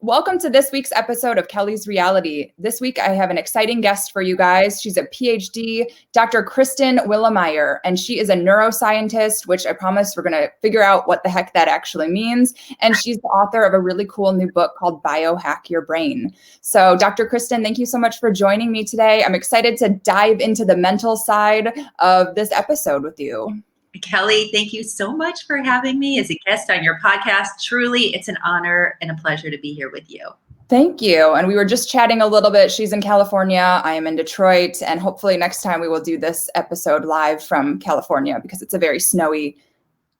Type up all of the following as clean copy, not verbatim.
Welcome to this week's episode of Kelly's Reality. This week, I have an exciting guest for you guys. She's a PhD, Dr. Kristen Willeumier, and she is a neuroscientist, which I promise we're going to figure out what the heck that actually means. And she's the author of a really cool new book called Biohack Your Brain. So, Dr. Kristen, thank you so much for joining me today. I'm excited to dive into the mental side of this episode with you. Kelly, thank you so much for having me as a guest on your podcast. Truly, it's an honor and a pleasure to be here with you. Thank you. And we were just chatting a little bit. She's in California. I am in Detroit. And hopefully next time we will do this episode live from California because it's a very snowy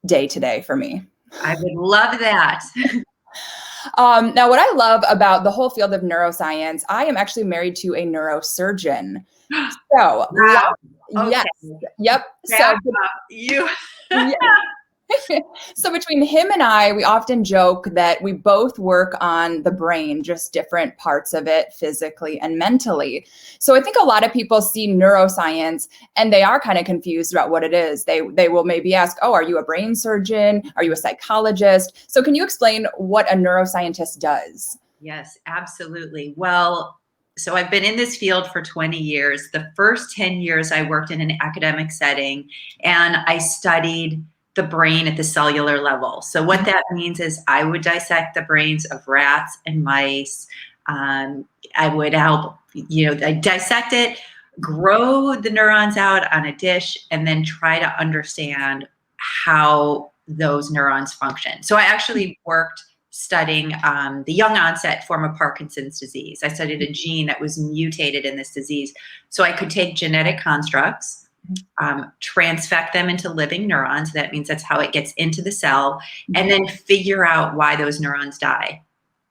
day today for me. I would love that. Now, what I love about the whole field of neuroscience, I am actually married to a neurosurgeon. So, wow. Yes. Okay. Yep. So you. Yeah. So between him and I, we often joke that we both work on the brain, just different parts of it physically and mentally. So I think a lot of people see neuroscience and they are kind of confused about what it is. They will maybe ask, oh, are you a brain surgeon? Are you a psychologist? So can you explain what a neuroscientist does? Yes, absolutely. Well, so I've been in this field for 20 years. The first 10 years I worked in an academic setting and I studied the brain at the cellular level. So what that means is I would dissect the brains of rats and mice. I would help, I dissect it, grow the neurons out on a dish, and then try to understand how those neurons function. So I actually worked studying the young onset form of Parkinson's disease. I studied a gene that was mutated in this disease. So I could take genetic constructs, transfect them into living neurons. That means that's how it gets into the cell, and then figure out why those neurons die.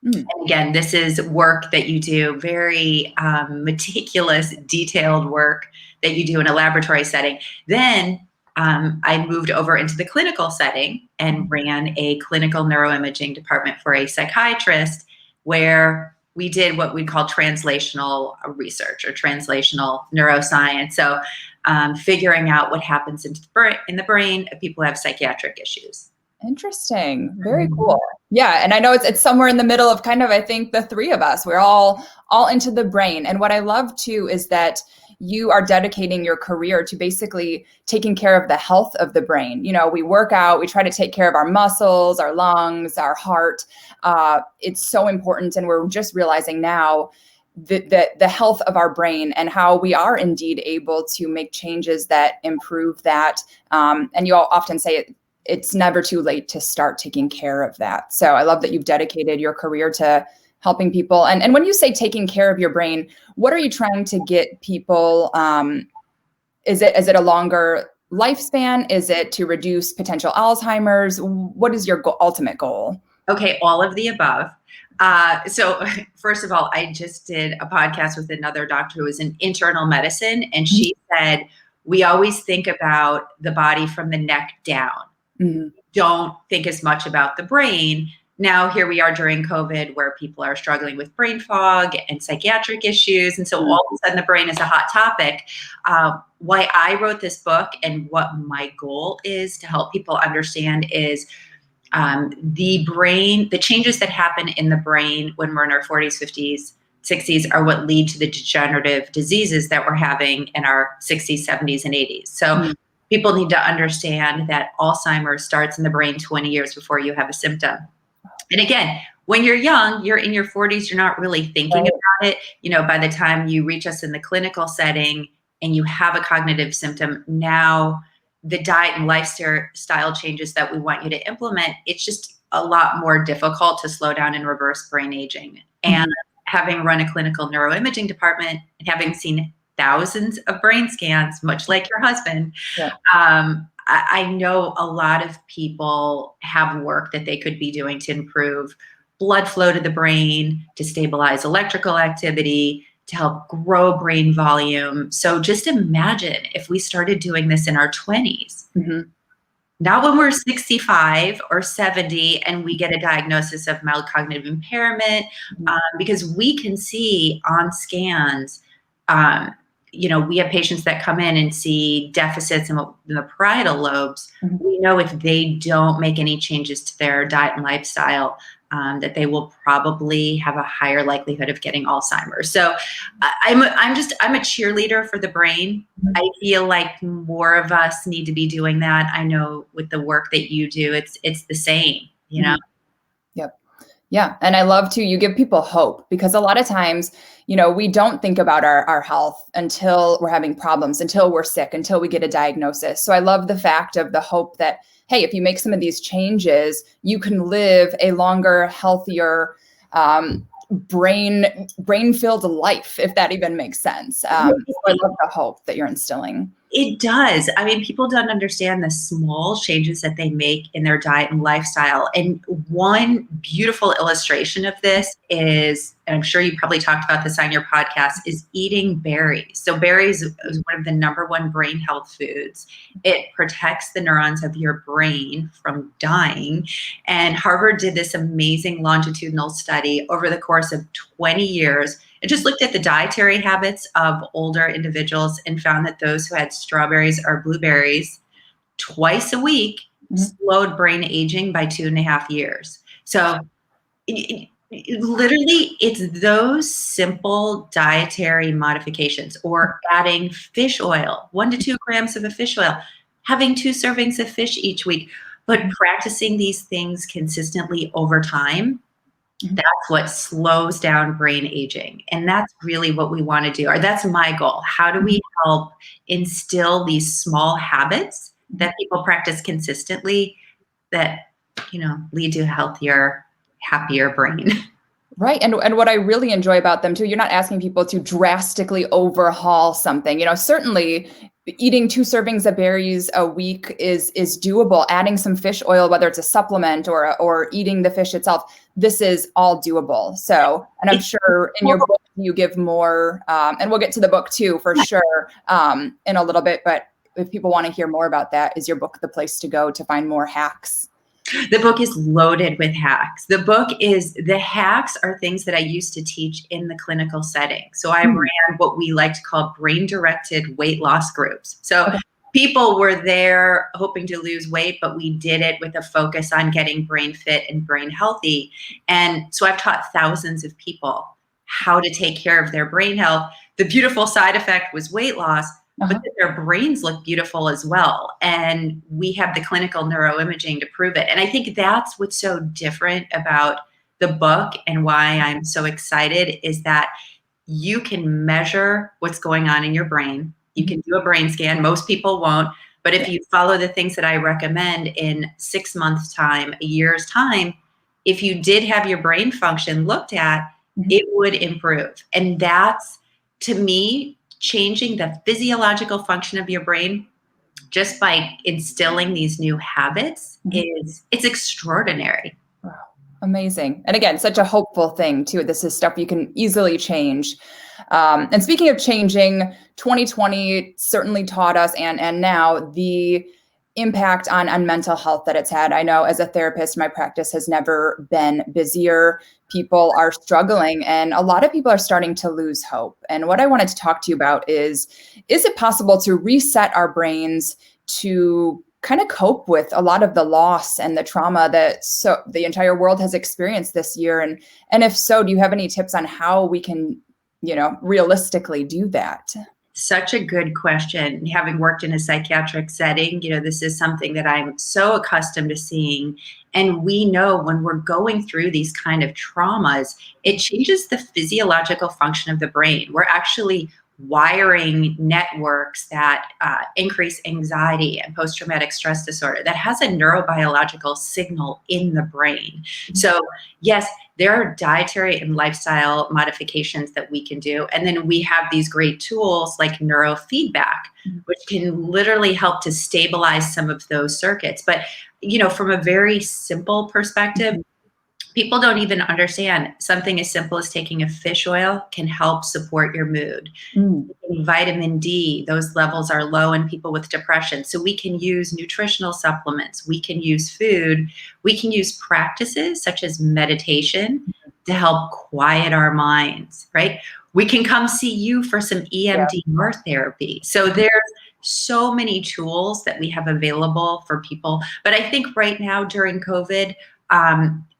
And again, this is work that you do, very meticulous, detailed work that you do in a laboratory setting. Then I moved over into the clinical setting and ran a clinical neuroimaging department for a psychiatrist where we did what we call translational research or translational neuroscience. So figuring out what happens in the brain of people who have psychiatric issues. Interesting. Very cool. Yeah. And I know it's somewhere in the middle of kind of, I think, the three of us. We're all into the brain. And what I love too is that you are dedicating your career to basically taking care of the health of the brain. We work out, we try to take care of our muscles, our lungs, our heart. It's so important. And we're just realizing now that the health of our brain and how we are indeed able to make changes that improve that. And you all often say it's never too late to start taking care of that. So I love that you've dedicated your career to helping people. And when you say taking care of your brain, what are you trying to get people? Is it a longer lifespan? Is it to reduce potential Alzheimer's? What is your ultimate goal? Okay, all of the above. So first of all, I just did a podcast with another doctor who is in internal medicine, and she said, we always think about the body from the neck down. Don't think as much about the brain. Now, here we are during COVID where people are struggling with brain fog and psychiatric issues. And so all of a sudden the brain is a hot topic. Why I wrote this book and what my goal is to help people understand is the brain, the changes that happen in the brain when we're in our 40s, 50s, 60s are what lead to the degenerative diseases that we're having in our 60s, 70s, and 80s. So people need to understand that Alzheimer's starts in the brain 20 years before you have a symptom. And again, when you're young, you're in your 40s, you're not really thinking about it. By the time you reach us in the clinical setting and you have a cognitive symptom, now the diet and lifestyle changes that we want you to implement, it's just a lot more difficult to slow down and reverse brain aging. And having run a clinical neuroimaging department and having seen thousands of brain scans, much like your husband, I know a lot of people have work that they could be doing to improve blood flow to the brain, to stabilize electrical activity, to help grow brain volume. So just imagine if we started doing this in our 20s, not when we're 65 or 70 and we get a diagnosis of mild cognitive impairment, because we can see on scans, we have patients that come in and see deficits in the parietal lobes. We know if they don't make any changes to their diet and lifestyle, that they will probably have a higher likelihood of getting Alzheimer's. So I'm a cheerleader for the brain. I feel like more of us need to be doing that. I know with the work that you do, it's the same, you know? Yep. Yeah. And I love to, you give people hope, because a lot of times, we don't think about our health until we're having problems, until we're sick, until we get a diagnosis. So I love the fact of the hope that, hey, if you make some of these changes, you can live a longer, healthier, brain-filled life, if that even makes sense. So I love the hope that you're instilling. It does. I mean, people don't understand the small changes that they make in their diet and lifestyle. And one beautiful illustration of this is, and I'm sure you probably talked about this on your podcast, is eating berries. So berries is one of the #1 brain health foods. It protects the neurons of your brain from dying. And Harvard did this amazing longitudinal study over the course of 20 years. It just looked at the dietary habits of older individuals and found that those who had strawberries or blueberries twice a week slowed brain aging by 2.5 years. So literally, it's those simple dietary modifications, or adding fish oil, 1 to 2 grams of a fish oil, having 2 servings of fish each week, but practicing these things consistently over time. That's what slows down brain aging. And that's really what we want to do, or that's my goal. How do we help instill these small habits that people practice consistently that, lead to a healthier, happier brain? Right. And what I really enjoy about them too, you're not asking people to drastically overhaul something. Certainly eating 2 servings of berries a week is doable. Adding some fish oil, whether it's a supplement or eating the fish itself, this is all doable. So, and I'm sure in your book you give more, and we'll get to the book too, for sure, in a little bit. But if people want to hear more about that, is your book the place to go to find more hacks? The book is loaded with hacks. The hacks are things that I used to teach in the clinical setting. So I ran what we like to call brain-directed weight loss groups. So people were there hoping to lose weight, but we did it with a focus on getting brain fit and brain healthy. And so I've taught thousands of people how to take care of their brain health. The beautiful side effect was weight loss, but that their brains look beautiful as well. And we have the clinical neuroimaging to prove it. And I think that's what's so different about the book, and why I'm so excited, is that you can measure what's going on in your brain. You can do a brain scan. Most people won't. But if you follow the things that I recommend, in 6 months' time, a year's time, if you did have your brain function looked at, it would improve. And that's, to me, changing the physiological function of your brain just by instilling these new habits it's extraordinary. Wow. Amazing. And again, such a hopeful thing too. This is stuff you can easily change. And speaking of changing, 2020 certainly taught us, and now, the impact on mental health that it's had. I know as a therapist, my practice has never been busier. People are struggling, and a lot of people are starting to lose hope. And what I wanted to talk to you about is it possible to reset our brains to kind of cope with a lot of the loss and the trauma that the entire world has experienced this year? And if so, do you have any tips on how we can, realistically do that? Such a good question. Having worked in a psychiatric setting, this is something that I'm so accustomed to seeing. And we know when we're going through these kind of traumas, it changes the physiological function of the brain. We're actually wiring networks that increase anxiety and post-traumatic stress disorder. That has a neurobiological signal in the brain. So yes, there are dietary and lifestyle modifications that we can do. And then we have these great tools like neurofeedback, which can literally help to stabilize some of those circuits. But, from a very simple perspective, people don't even understand something as simple as taking a fish oil can help support your mood. Vitamin D, those levels are low in people with depression. So we can use nutritional supplements. We can use food. We can use practices such as meditation to help quiet our minds, right? We can come see you for some EMDR therapy. So there's so many tools that we have available for people. But I think right now during COVID,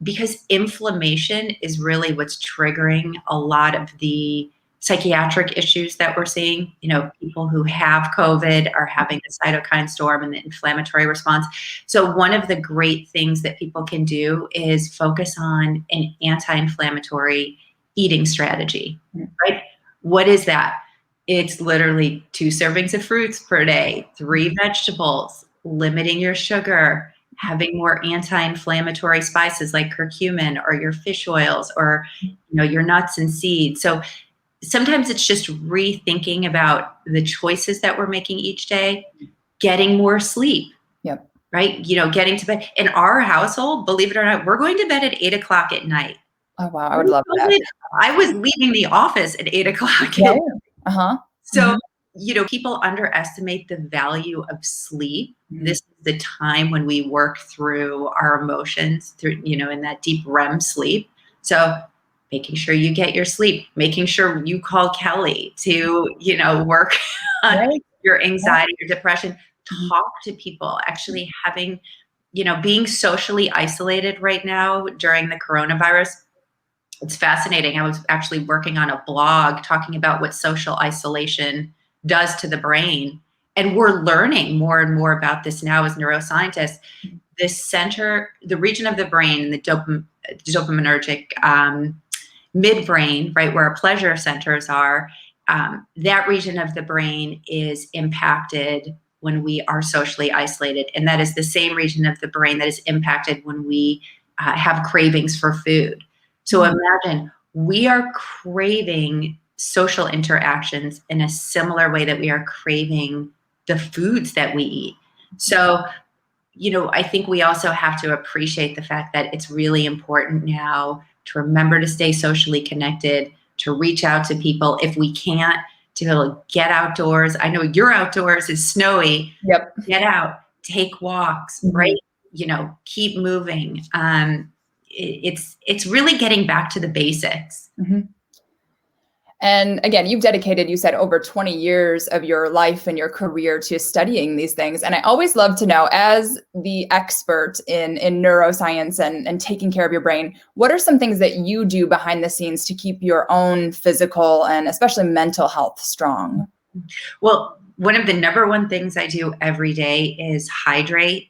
because inflammation is really what's triggering a lot of the psychiatric issues that we're seeing. People who have COVID are having a cytokine storm and the inflammatory response. So one of the great things that people can do is focus on an anti-inflammatory eating strategy, right? What is that? It's literally 2 servings of fruits per day, 3 vegetables, limiting your sugar, having more anti-inflammatory spices like curcumin or your fish oils or your nuts and seeds. So sometimes it's just rethinking about the choices that we're making each day, getting more sleep. Yep. Right? Getting to bed. In our household, believe it or not, we're going to bed at 8 o'clock at night. Oh, wow. I would love that. I was leaving the office at 8 o'clock. Yeah. Uh-huh. So, people underestimate the value of sleep. This is the time when we work through our emotions through, in that deep REM sleep. So making sure you get your sleep, making sure you call Kelly to, work on your anxiety, your depression, talk to people, actually having, being socially isolated right now during the coronavirus. It's fascinating. I was actually working on a blog talking about what social isolation does to the brain. And we're learning more and more about this now as neuroscientists. The region of the brain, the dopaminergic midbrain, right, where our pleasure centers are, that region of the brain is impacted when we are socially isolated. And that is the same region of the brain that is impacted when we have cravings for food. So imagine we are craving social interactions in a similar way that we are craving the foods that we eat. So, I think we also have to appreciate the fact that it's really important now to remember to stay socially connected, to reach out to people if we can't, to be able to get outdoors. I know your outdoors is snowy. Yep. Get out, take walks, right? Keep moving. It's really getting back to the basics. And again, you've dedicated, you said, over 20 years of your life and your career to studying these things. And I always love to know, as the expert in neuroscience and taking care of your brain, what are some things that you do behind the scenes to keep your own physical and especially mental health strong? Well, one of the number one things I do every day is hydrate.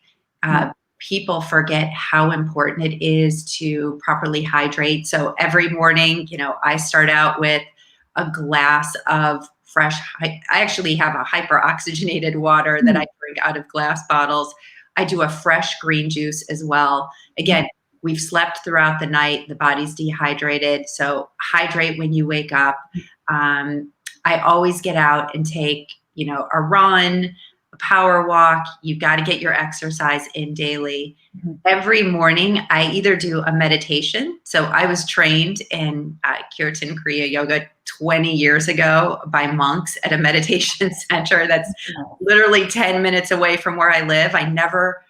People forget how important it is to properly hydrate. So every morning, I start out with a glass of fresh, I actually have a hyperoxygenated water that I drink out of glass bottles. I do a fresh green juice as well. Again, we've slept throughout the night, the body's dehydrated. So hydrate when you wake up. I always get out and take, a run, a power walk. You've got to get your exercise in daily. Every morning, I either do a meditation. So I was trained in Kirtan Kriya Yoga 20 years ago by monks at a meditation center that's literally 10 minutes away from where I live. I never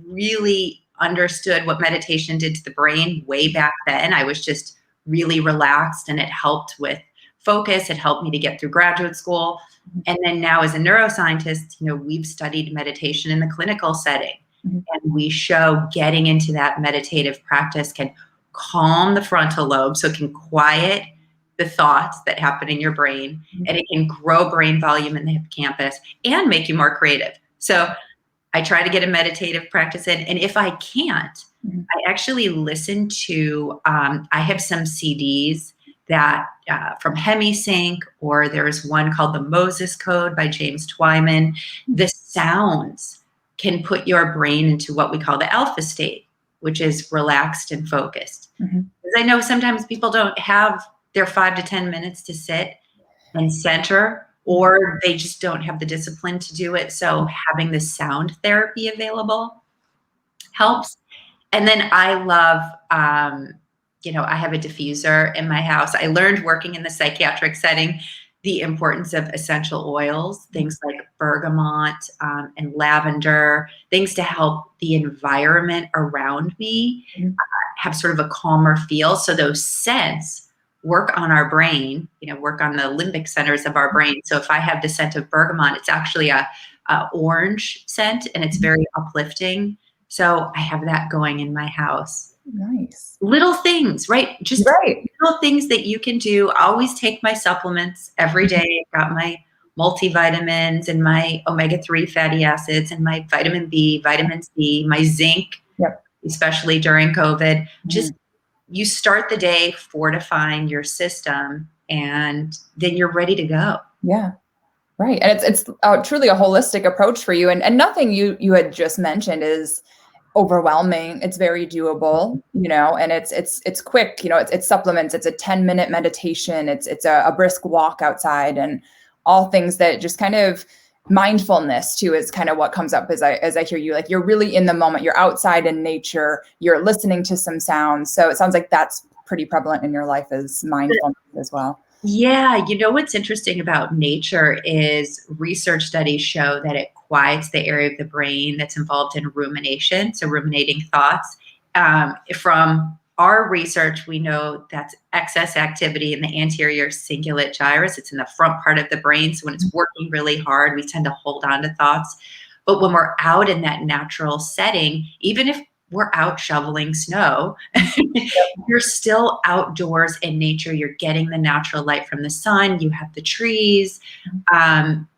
really understood what meditation did to the brain way back then. I was just really relaxed, and it helped with focus. It helped me to get through graduate school. And then now as a neuroscientist, we've studied meditation in the clinical setting. And we show getting into that meditative practice can calm the frontal lobe, so it can quiet the thoughts that happen in your brain, and it can grow brain volume in the hippocampus and make you more creative. So I try to get a meditative practice in. And if I can't, I actually listen to, I have some CDs that from HemiSync, or there's one called the Moses Code by James Twyman. The sounds can put your brain into what we call the alpha state, which is relaxed and focused. Because I know sometimes people don't have their 5 to 10 minutes to sit and center, or they just don't have the discipline to do it. So having the sound therapy available helps. And then I love, I have a diffuser in my house. I learned working in the psychiatric setting the importance of essential oils, things like bergamot and lavender, things to help the environment around me have sort of a calmer feel. So those scents work on our brain, work on the limbic centers of our brain. So if I have the scent of bergamot, it's actually a orange scent, and it's very uplifting. So I have that going in my house. Nice. Little things, right? Just Right. little things that you can do. I always take my supplements every day. I've got my multivitamins and my omega-3 fatty acids and my vitamin B, vitamin C, my zinc, Yep. especially during COVID. Just Mhm. you start the day fortifying your system and then you're ready to go. Yeah. Right. And it's truly a holistic approach for you. And nothing you had just mentioned is overwhelming. It's very doable, and it's quick, it's supplements, it's a 10-minute meditation, it's a brisk walk outside, and all things that just kind of mindfulness too is kind of what comes up as I hear you. Like, you're really in the moment, you're outside in nature, you're listening to some sounds. So it sounds like that's pretty prevalent in your life as mindfulness as well. Yeah, what's interesting about nature is research studies show that it quiets the area of the brain that's involved in rumination, so ruminating thoughts. From our research, we know that's excess activity in the anterior cingulate gyrus. It's in the front part of the brain. So when it's working really hard, we tend to hold on to thoughts. But when we're out in that natural setting, even if we're out shoveling snow, you're still outdoors in nature. You're getting the natural light from the sun. You have the trees.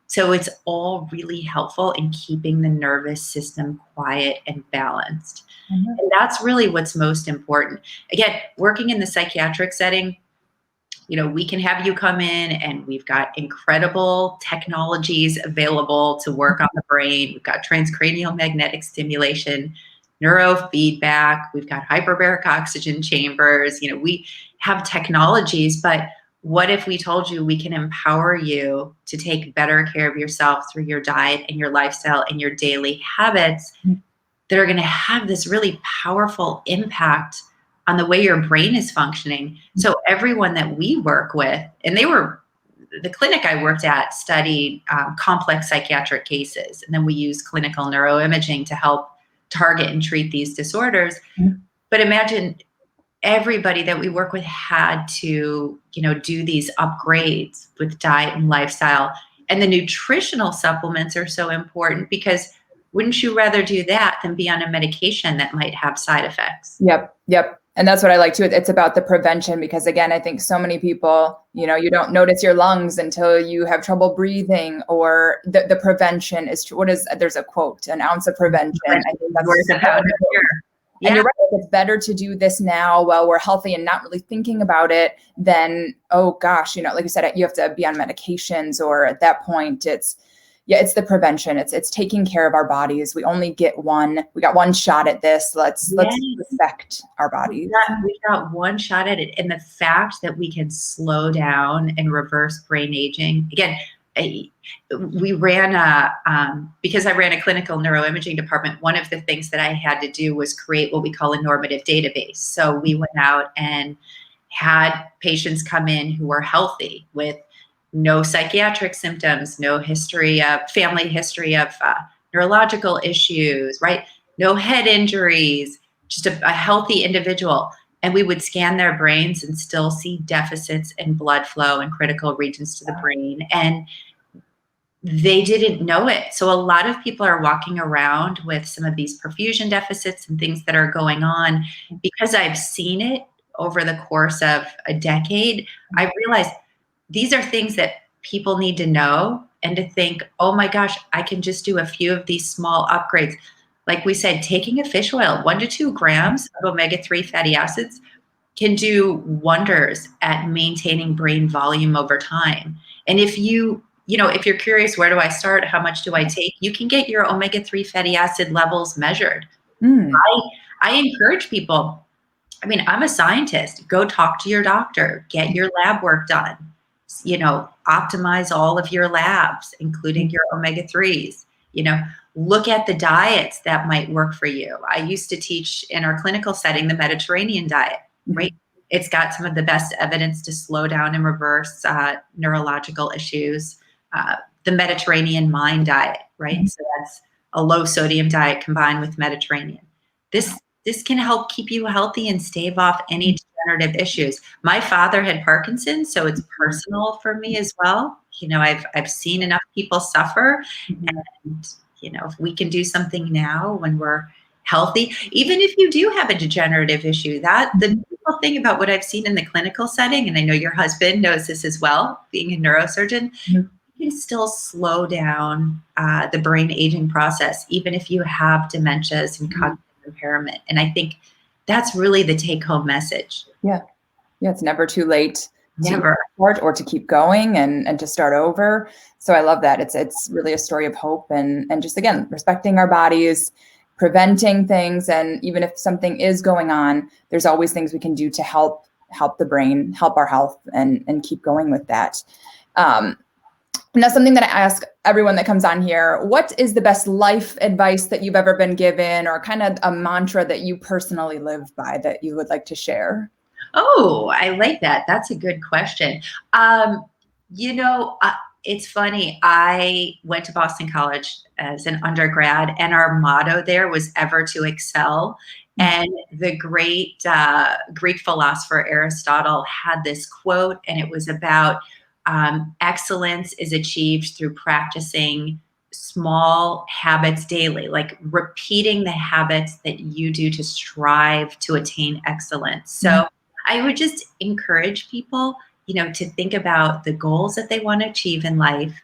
So it's all really helpful in keeping the nervous system quiet and balanced. Mhm. And that's really what's most important. Again, working in the psychiatric setting, we can have you come in and we've got incredible technologies available to work on the brain. We've got transcranial magnetic stimulation, neurofeedback. We've got hyperbaric oxygen chambers. We have technologies, but what if we told you we can empower you to take better care of yourself through your diet and your lifestyle and your daily habits that are going to have this really powerful impact on the way your brain is functioning. So everyone that we work with, and the clinic I worked at studied complex psychiatric cases, and then we use clinical neuroimaging to help target and treat these disorders. But imagine everybody that we work with had to, do these upgrades with diet and lifestyle. And the nutritional supplements are so important because wouldn't you rather do that than be on a medication that might have side effects? Yep. And that's what I like too. It's about the prevention, because again, I think so many people, you don't notice your lungs until you have trouble breathing, or the prevention is, there's a quote, an ounce of prevention. I think that's worth a pound of cure. And you're right, it's better to do this now while we're healthy and not really thinking about it than, oh gosh, like you said, you have to be on medications, or at that point it's the prevention. It's taking care of our bodies. We only get we got one shot at this. Let's respect our bodies. We got one shot at it. And the fact that we can slow down and reverse brain aging. Again, we ran because I ran a clinical neuroimaging department, one of the things that I had to do was create what we call a normative database. So we went out and had patients come in who were healthy with no psychiatric symptoms, no family history of neurological issues, right? No head injuries, just a healthy individual. And we would scan their brains and still see deficits in blood flow and critical regions to the brain. And they didn't know it. So a lot of people are walking around with some of these perfusion deficits and things that are going on. Because I've seen it over the course of a decade, I realized these are things that people need to know, and to think, oh my gosh, I can just do a few of these small upgrades. Like we said, taking a fish oil, 1 to 2 grams of omega-3 fatty acids can do wonders at maintaining brain volume over time. And if if you're curious, where do I start? How much do I take? You can get your omega-3 fatty acid levels measured. I encourage people. I mean, I'm a scientist. Go talk to your doctor, get your lab work done. Optimize all of your labs, including your omega-3s. Look at the diets that might work for you. I used to teach in our clinical setting the Mediterranean diet, right? It's got some of the best evidence to slow down and reverse neurological issues. The Mediterranean mind diet, right? So that's a low sodium diet combined with Mediterranean. This can help keep you healthy and stave off any degenerative issues. My father had Parkinson's, so it's personal for me as well. I've seen enough people suffer, and if we can do something now when we're healthy. Even if you do have a degenerative issue, that the beautiful thing about what I've seen in the clinical setting, and I know your husband knows this as well, being a neurosurgeon, Mhm. you can still slow down the brain aging process, even if you have dementias and cognitive impairment. And I think that's really the take-home message. Yeah. Yeah, it's never too late to Never. start or to keep going and to start over. So I love that. It's really a story of hope and just, again, respecting our bodies, preventing things. And even if something is going on, there's always things we can do to help the brain, help our health, and keep going with that. And that's something that I ask everyone that comes on here. What is the best life advice that you've ever been given, or kind of a mantra that you personally live by that you would like to share? Oh, I like that. That's a good question. You know, it's funny. I went to Boston College as an undergrad, and our motto there was ever to excel. And the great Greek philosopher Aristotle had this quote, and it was about excellence is achieved through practicing small habits daily, like repeating the habits that you do to strive to attain excellence. So I would just encourage people, to think about the goals that they want to achieve in life,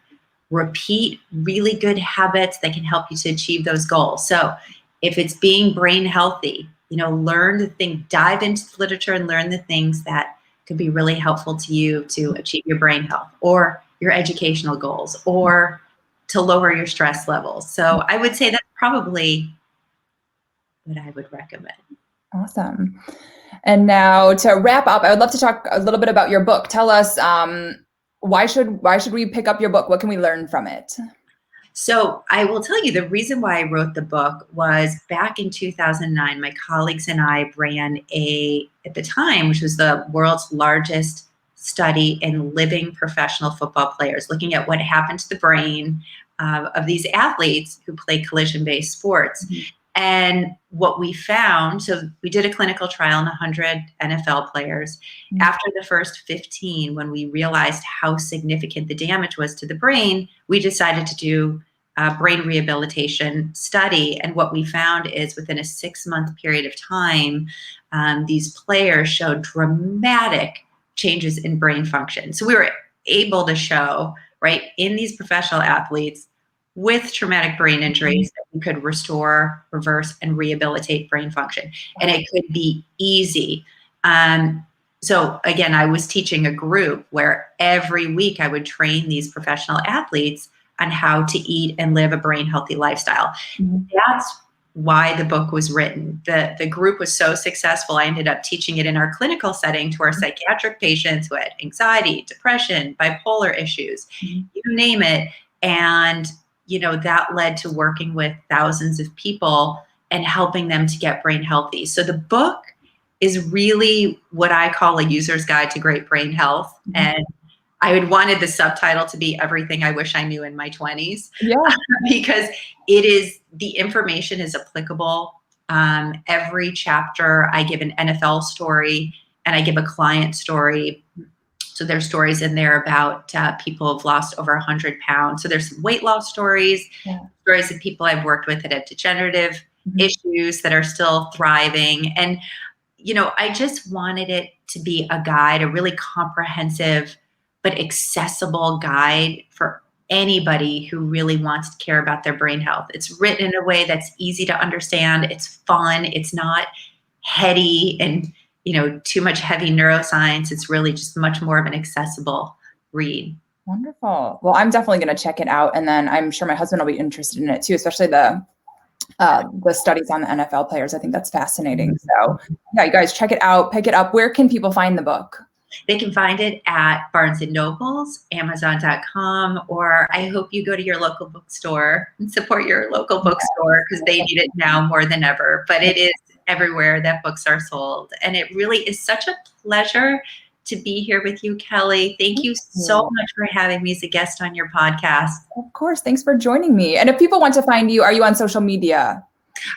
repeat really good habits that can help you to achieve those goals. So if it's being brain healthy, learn the thing, dive into the literature and learn the things that could be really helpful to you to achieve your brain health or your educational goals or to lower your stress levels. So I would say that's probably what I would recommend. Awesome. And now to wrap up, I would love to talk a little bit about your book. Tell us, why should we pick up your book? What can we learn from it? So I will tell you, the reason why I wrote the book was back in 2009, my colleagues and I ran at the time, which was the world's largest study in living professional football players, looking at what happened to the brain of these athletes who play collision-based sports. And what we found, so we did a clinical trial on 100 NFL players. After the first 15, when we realized how significant the damage was to the brain, we decided to do a brain rehabilitation study. And what we found is within a 6-month period of time, these players showed dramatic changes in brain function. So we were able to show, right, in these professional athletes with traumatic brain injuries, that we could restore, reverse, and rehabilitate brain function. And it could be easy. So again, I was teaching a group where every week I would train these professional athletes on how to eat and live a brain healthy lifestyle. That's why the book was written. The group was so successful, I ended up teaching it in our clinical setting to our psychiatric patients who had anxiety, depression, bipolar issues, you name it. And that led to working with thousands of people and helping them to get brain healthy. So the book is really what I call a user's guide to great brain health. And I wanted the subtitle to be Everything I Wish I Knew in My 20s. Yeah. Because the information is applicable. Every chapter, I give an NFL story and I give a client story. So there's stories in there about people who've lost over 100 pounds. So there's some weight loss stories, stories of people I've worked with that have degenerative issues that are still thriving. And, I just wanted it to be a guide, a really comprehensive but accessible guide for anybody who really wants to care about their brain health. It's written in a way that's easy to understand. It's fun. It's not heady and too much heavy neuroscience. It's really just much more of an accessible read. Wonderful. Well, I'm definitely going to check it out, and then I'm sure my husband will be interested in it too, especially the studies on the NFL players. I think that's fascinating. So yeah, you guys check it out, pick it up. Where can people find the book? They can find it at Barnes & Noble's, Amazon.com, or I hope you go to your local bookstore and support your local bookstore because they need it now more than ever. But it is everywhere that books are sold. And it really is such a pleasure to be here with you, Kelly. Thank you so much for having me as a guest on your podcast. Of course. Thanks for joining me. And if people want to find you, are you on social media?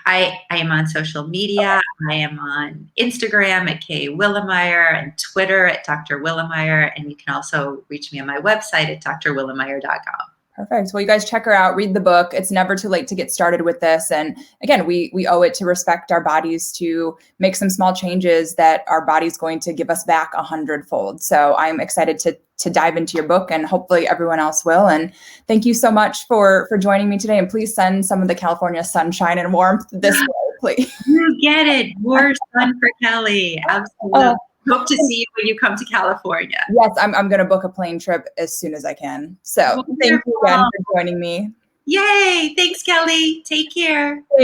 I am on social media. I am on Instagram at K Willeumier and Twitter at Dr. Willeumier. And you can also reach me on my website at drwilleumier.com. Perfect. Well, you guys check her out, read the book. It's never too late to get started with this. And again, we owe it to respect our bodies to make some small changes that our body's going to give us back 100-fold. So I'm excited to dive into your book, and hopefully everyone else will. And thank you so much for joining me today. And please send some of the California sunshine and warmth this way, please. You get it. More sun for Kelly. Absolutely. Hope to see you when you come to California. Yes, I'm going to book a plane trip as soon as I can. So thank you again for joining me. Yay. Thanks, Kelly. Take care. Thanks.